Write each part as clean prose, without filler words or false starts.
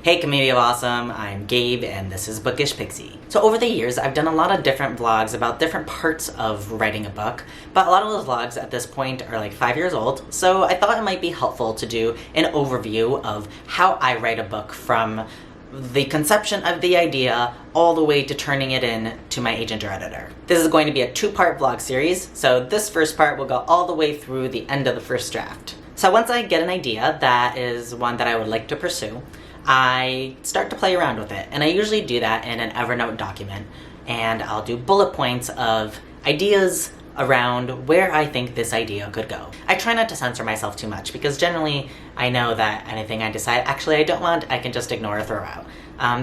Hey community of awesome, I'm Gabe and this is Bookish Pixie. So over the years I've done a lot of different vlogs about different parts of writing a book, but a lot of those vlogs at this point are like 5 years old, so I thought it might be helpful to do an overview of how I write a book from the conception of the idea all the way to turning it in to my agent or editor. This is going to be a 2-part vlog series, so this first part will go all the way through the end of the first draft. So once I get an idea that is one that I would like to pursue, I start to play around with it, and I usually do that in an Evernote document, and I'll do bullet points of ideas around where I think this idea could go. I try not to censor myself too much, because generally I know that anything I decide actually I don't want, I can just ignore or throw out.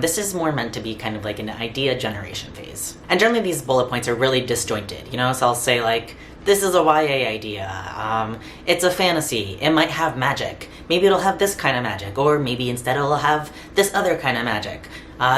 This is more meant to be kind of like an idea generation phase. And generally these bullet points are really disjointed, you know, so I'll say like, this is a YA idea, it's a fantasy, it might have magic, maybe it'll have this kind of magic, or maybe instead it'll have this other kind of magic.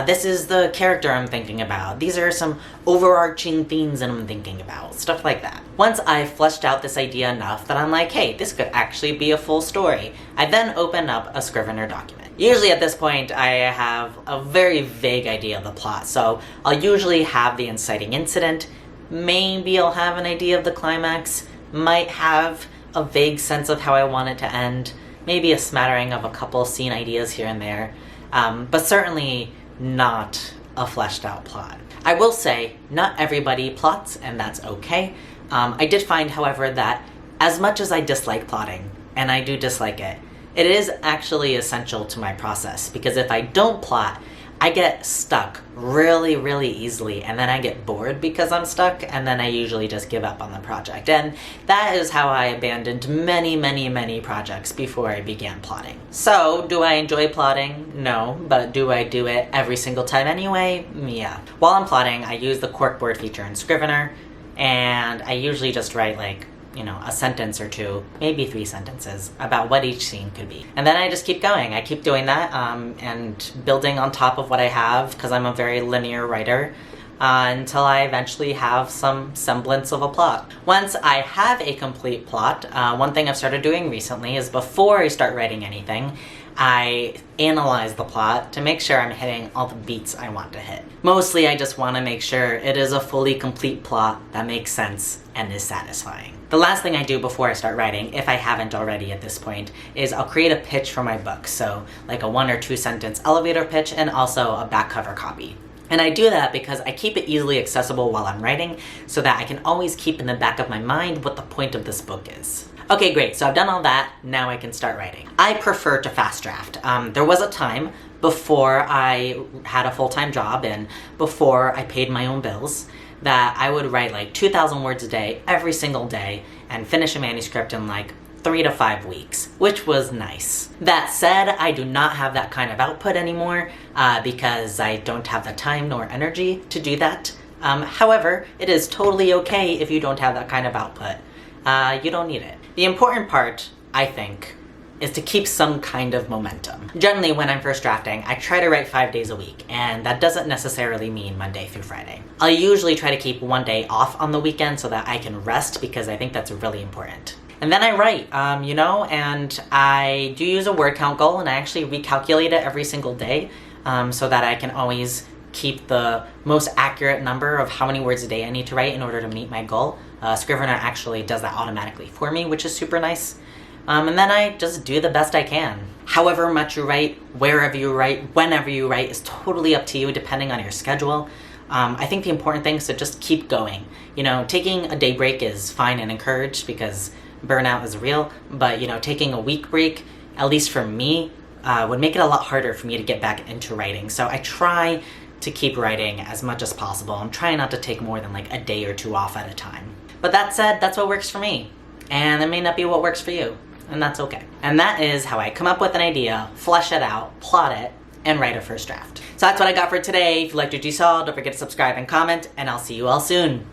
This is the character I'm thinking about, these are some overarching themes that I'm thinking about, stuff like that. Once I've fleshed out this idea enough that I'm like, hey, this could actually be a full story, I then open up a Scrivener document. Usually at this point I have a very vague idea of the plot, so I'll usually have the inciting incident. Maybe I'll have an idea of the climax, might have a vague sense of how I want it to end, maybe a smattering of a couple scene ideas here and there, but certainly not a fleshed out plot. I will say, not everybody plots, and that's okay. I did find, however, that as much as I dislike plotting, and I do dislike it, it is actually essential to my process, because if I don't plot, I get stuck really easily, and then I get bored because I'm stuck, and then I usually just give up on the project. And that is how I abandoned many projects before I began plotting. So, do I enjoy plotting? No, but do I do it every single time anyway? Yeah. While I'm plotting, I use the corkboard feature in Scrivener, and I usually just write like, you know, a sentence or two, maybe 3 sentences, about what each scene could be. And then I just keep going. I keep doing that and building on top of what I have, because I'm a very linear writer, until I eventually have some semblance of a plot. Once I have a complete plot, one thing I've started doing recently is before I start writing anything, I analyze the plot to make sure I'm hitting all the beats I want to hit. Mostly I just want to make sure it is a fully complete plot that makes sense and is satisfying. The last thing I do before I start writing, if I haven't already at this point, is I'll create a pitch for my book. So like a 1 or 2 sentence elevator pitch and also a back cover copy. And I do that because I keep it easily accessible while I'm writing so that I can always keep in the back of my mind what the point of this book is. Okay, great, so I've done all that, now I can start writing. I prefer to fast draft. There was a time before I had a full-time job and before I paid my own bills that I would write like 2,000 words a day, every single day, and finish a manuscript in like 3 to 5 weeks, which was nice. That said, I do not have that kind of output anymore because I don't have the time nor energy to do that. However, it is totally okay if you don't have that kind of output. You don't need it. The important part, I think, is to keep some kind of momentum. Generally, when I'm first drafting, I try to write 5 days a week, and that doesn't necessarily mean Monday through Friday. I'll usually try to keep 1 day off on the weekend so that I can rest, because I think that's really important. And then I write, you know, and I do use a word count goal, and I actually recalculate it every single day so that I can always keep the most accurate number of how many words a day I need to write in order to meet my goal. Scrivener actually does that automatically for me, which is super nice. And then I just do the best I can. However much you write, wherever you write, whenever you write is totally up to you depending on your schedule. I think the important thing is to just keep going. You know, taking a day break is fine and encouraged because burnout is real, but you know, taking a week break, at least for me, would make it a lot harder for me to get back into writing. So I try to keep writing as much as possible. I'm trying not to take more than like a day or 2 off at a time. But that said, that's what works for me. And it may not be what works for you. And that's okay. And that is how I come up with an idea, flesh it out, plot it, and write a first draft. So that's what I got for today. If you liked what you saw, don't forget to subscribe and comment, and I'll see you all soon.